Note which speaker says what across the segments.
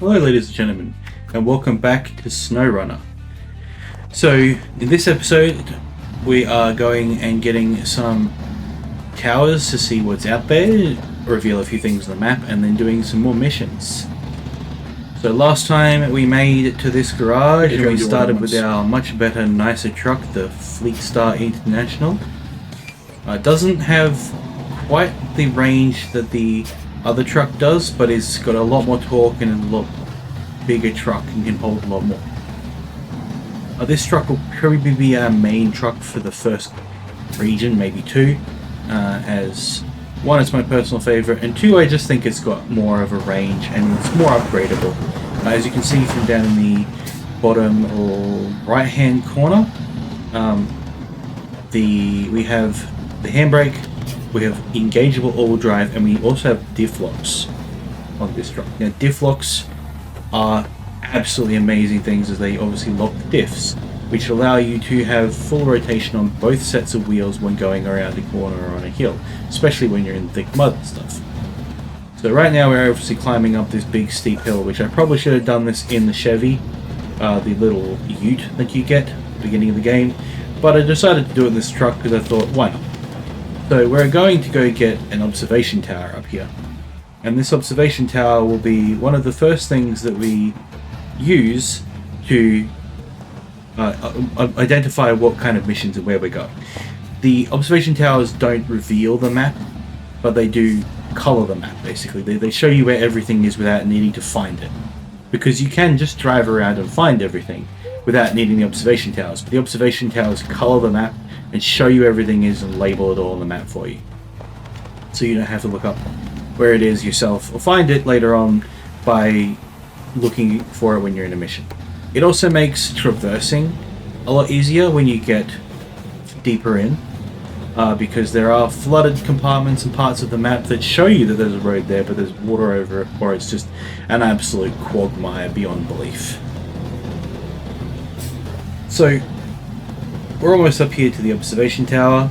Speaker 1: Hello ladies and gentlemen, and welcome back to Snowrunner. So, in this episode, we are going and getting some towers to see what's out there, reveal a few things on the map, and then doing some more missions. So last time we made it to this garage and we started with our much better, nicer truck, the Fleet Star International. It doesn't have quite the range that the other truck does, but it's got a lot more torque and a lot bigger truck and can hold a lot more. This truck will probably be our main truck for the first region, maybe two, as one, it's my personal favorite, and two, I just think it's got more of a range and it's more upgradable. As you can see from down in the bottom right hand corner, we have the handbrake, we have engageable all-wheel drive, and we also have diff locks on this truck. Now, diff locks are absolutely amazing things, as they obviously lock the diffs, which allow you to have full rotation on both sets of wheels when going around a corner or on a hill, especially when you're in thick mud and stuff. So right now we're obviously climbing up this big steep hill, which I probably should have done this in the Chevy, the little ute that you get at the beginning of the game, but I decided to do it in this truck because I thought, why not? So we're going to go get an observation tower up here, and this observation tower will be one of the first things that we use to identify what kind of missions and where we're going. The observation towers don't reveal the map, but they do color the map, basically. They show you where everything is without needing to find it. Because you can just drive around and find everything without needing the observation towers. But the observation towers color the map and show you everything is and label it all on the map for you. So you don't have to look up where it is yourself or find it later on by looking for it when you're in a mission. It also makes traversing a lot easier when you get deeper in, because there are flooded compartments and parts of the map that show you that there's a road there, but there's water over it, or it's just an absolute quagmire beyond belief. So we're almost up here to the observation tower,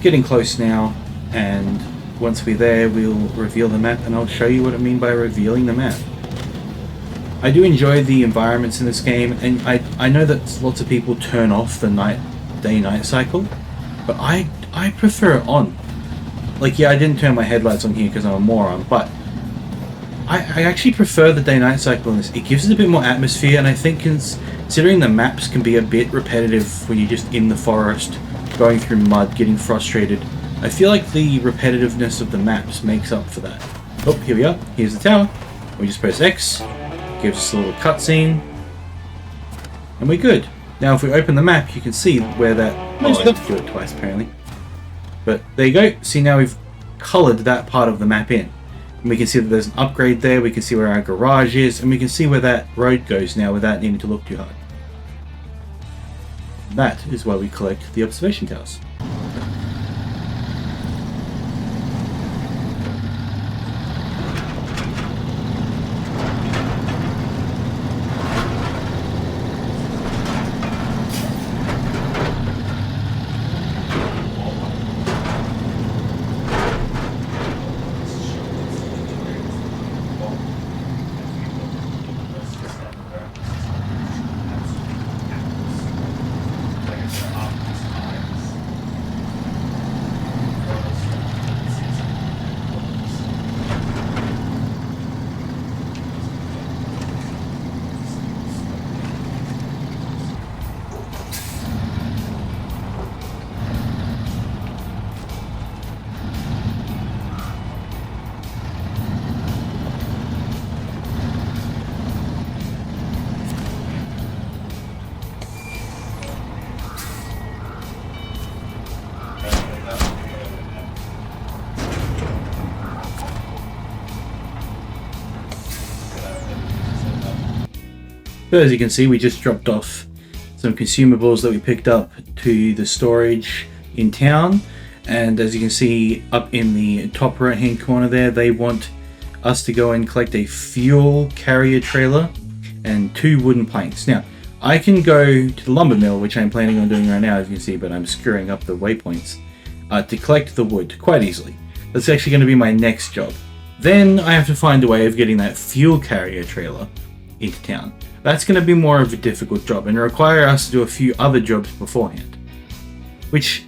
Speaker 1: getting close now, and once we're there we'll reveal the map, and I'll show you what I mean by revealing the map. I do enjoy the environments in this game, and I know that lots of people turn off the day-night cycle, but I prefer it on. Like, yeah, I didn't turn my headlights on here because I'm a moron, but I actually prefer the day-night cycle in this. It gives it a bit more atmosphere, and I think considering the maps can be a bit repetitive when you're just in the forest, going through mud, getting frustrated, I feel like the repetitiveness of the maps makes up for that. Oh, here we are. Here's the tower. We just press X, gives us a little cutscene, and we're good. Now if we open the map, you can see where that... Oh, I have to do it twice apparently. But there you go. See, now we've coloured that part of the map in. And we can see that there's an upgrade there, we can see where our garage is, and we can see where that road goes now without needing to look too hard. That is why we collect the observation towers. So as you can see, we just dropped off some consumables that we picked up to the storage in town, and as you can see up in the top right hand corner there, they want us to go and collect a fuel carrier trailer and 2 wooden planks. Now I can go to the lumber mill, which I'm planning on doing right now, as you can see, but I'm screwing up the waypoints, to collect the wood quite easily. That's actually going to be my next job. Then I have to find a way of getting that fuel carrier trailer into town. That's going to be more of a difficult job and require us to do a few other jobs beforehand, which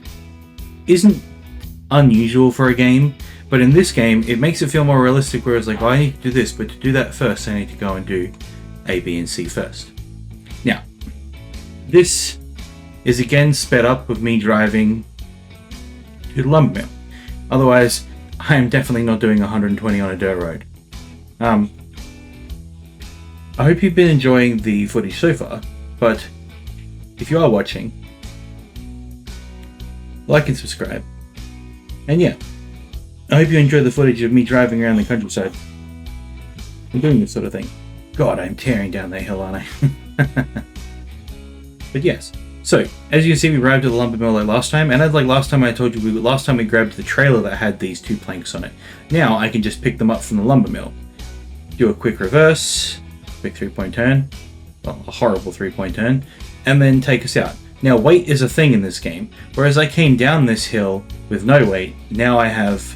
Speaker 1: isn't unusual for a game, but in this game it makes it feel more realistic, whereas like, oh, I need to do this, but to do that first I need to go and do A, B, and C first. Now, this is again sped up with me driving to the lumber mill. Otherwise, I am definitely not doing 120 on a dirt road. I hope you've been enjoying the footage so far, but if you are watching, like and subscribe. And yeah, I hope you enjoy the footage of me driving around the countryside and doing this sort of thing. God, I'm tearing down that hill, aren't I? But yes, so as you can see, we arrived at the lumber mill like last time, and as like last time I told you, last time we grabbed the trailer that had these 2 planks on it. Now I can just pick them up from the lumber mill, do a quick reverse, quick 3-point turn, well, a horrible 3-point turn, and then take us out. Now weight is a thing in this game, whereas I came down this hill with no weight, now I have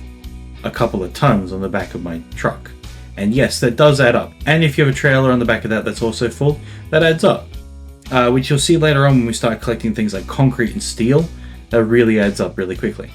Speaker 1: a couple of tons on the back of my truck. And yes, that does add up. And if you have a trailer on the back of that that's also full, that adds up. Which you'll see later on when we start collecting things like concrete and steel, that really adds up really quickly.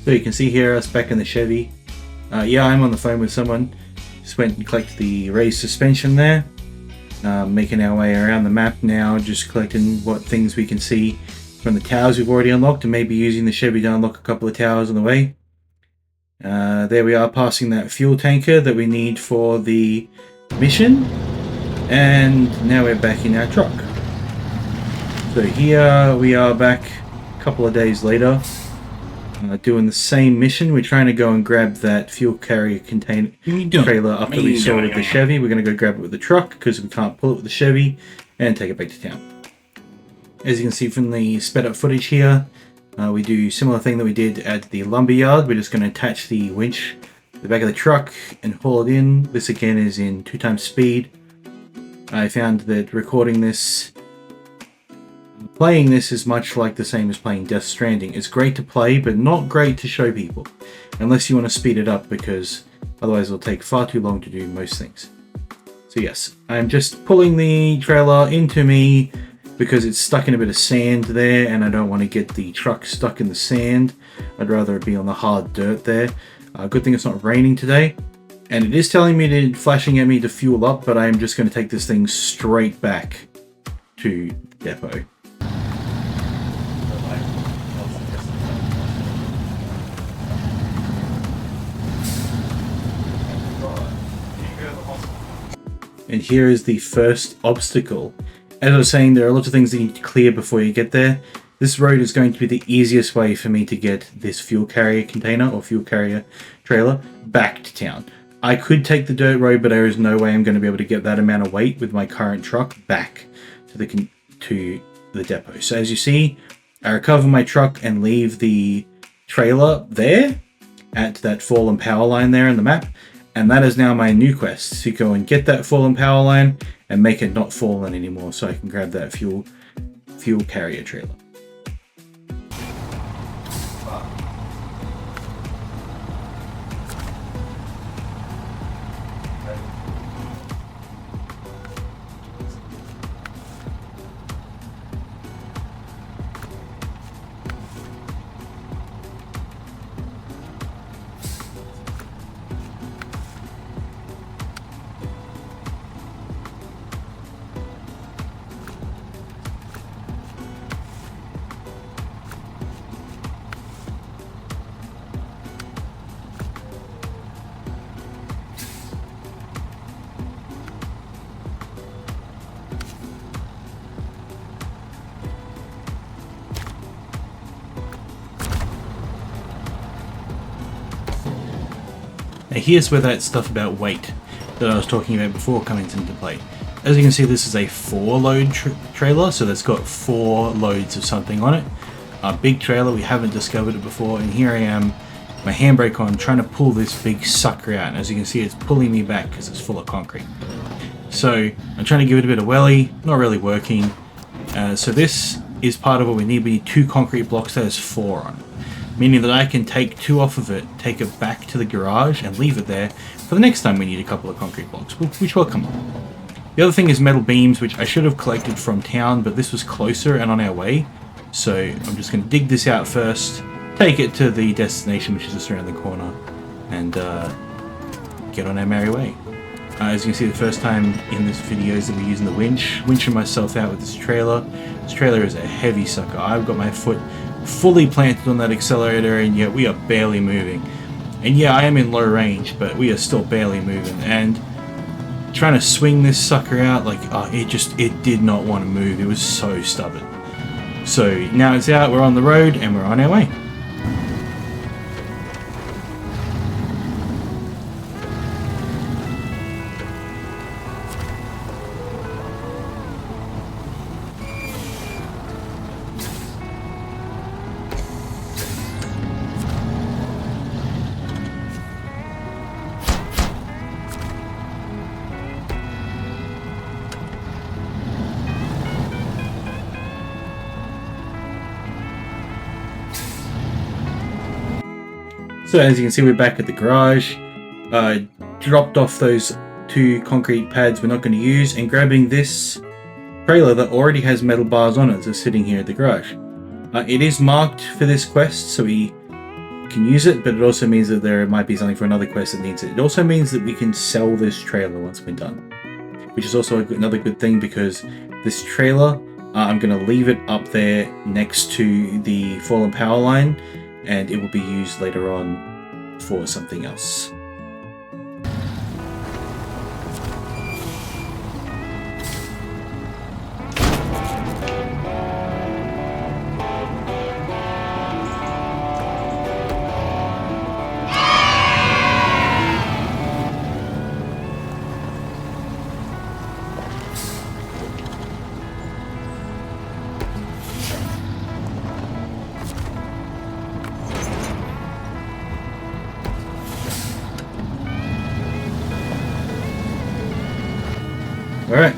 Speaker 1: So you can see here us back in the Chevy. Yeah, I'm on the phone with someone. Just went and collected the raised suspension there. Making our way around the map now, just collecting what things we can see from the towers we've already unlocked, and maybe using the Chevy to unlock a couple of towers on the way. There we are, passing that fuel tanker that we need for the mission. And now we're back in our truck. So here we are back a couple of days later. Doing the same mission. We're trying to go and grab that fuel carrier container trailer up that we saw with the Chevy. We're going to go grab it with the truck because we can't pull it with the Chevy, and take it back to town. As you can see from the sped up footage here, we do a similar thing that we did at the lumber yard. We're just going to attach the winch to the back of the truck and haul it in. This again is in 2x speed. I found that recording this, playing this is much like the same as playing Death Stranding. It's great to play, but not great to show people. Unless you want to speed it up, because otherwise it'll take far too long to do most things. So yes, I'm just pulling the trailer into me because it's stuck in a bit of sand there, and I don't want to get the truck stuck in the sand. I'd rather it be on the hard dirt there. Good thing it's not raining today. And it is telling me to, flashing at me to fuel up, but I'm just going to take this thing straight back to the depot. And here is the first obstacle. As I was saying, there are lots of things that you need to clear before you get there. This road is going to be the easiest way for me to get this fuel carrier container or fuel carrier trailer back to town. I could take the dirt road, but there is no way I'm going to be able to get that amount of weight with my current truck back to the depot. So as you see, I recover my truck and leave the trailer there at that fallen power line there in the map. And that is now my new quest, to go and get that fallen power line and make it not fallen anymore, so I can grab that fuel carrier trailer. Now here's where that stuff about weight that I was talking about before comes into play. As you can see, this is a 4-load trailer, so that's got 4 loads of something on it. A big trailer, we haven't discovered it before, and here I am, my handbrake on, trying to pull this big sucker out, and as you can see, it's pulling me back because it's full of concrete. So I'm trying to give it a bit of welly, not really working. So this is part of what we need. We need 2 concrete blocks that has 4 on it, meaning that I can take 2 off of it, take it back to the garage and leave it there for the next time we need a couple of concrete blocks, which will come up. The other thing is metal beams, which I should have collected from town, but this was closer and on our way. So I'm just going to dig this out first, take it to the destination, which is just around the corner, and get on our merry way. As you can see, the first time in this video is that we're using the winch, winching myself out with this trailer. This trailer is a heavy sucker. I've got my foot fully planted on that accelerator, and yet we are barely moving. And yeah, I am in low range, but we are still barely moving. And trying to swing this sucker out, like, it did not want to move. It was so stubborn. So now it's out, we're on the road, and we're on our way. So as you can see, we're back at the garage. Dropped off those 2 concrete pads we're not going to use, and grabbing this trailer that already has metal bars on it, that's sitting here at the garage. It is marked for this quest, so we can use it, but it also means that there might be something for another quest that needs it. It also means that we can sell this trailer once we're done, which is also another good thing, because this trailer, I'm going to leave it up there next to the fallen power line, and it will be used later on for something else. Alright,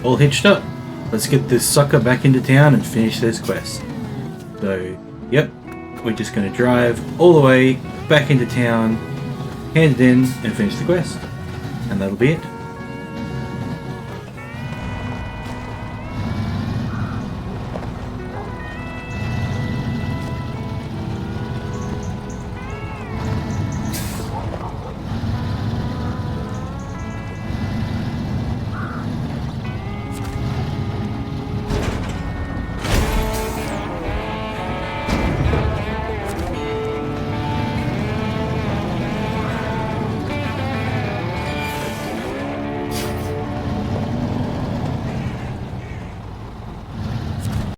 Speaker 1: all hitched up. Let's get this sucker back into town and finish this quest. So, yep, we're just going to drive all the way back into town, hand it in, and finish the quest. And that'll be it.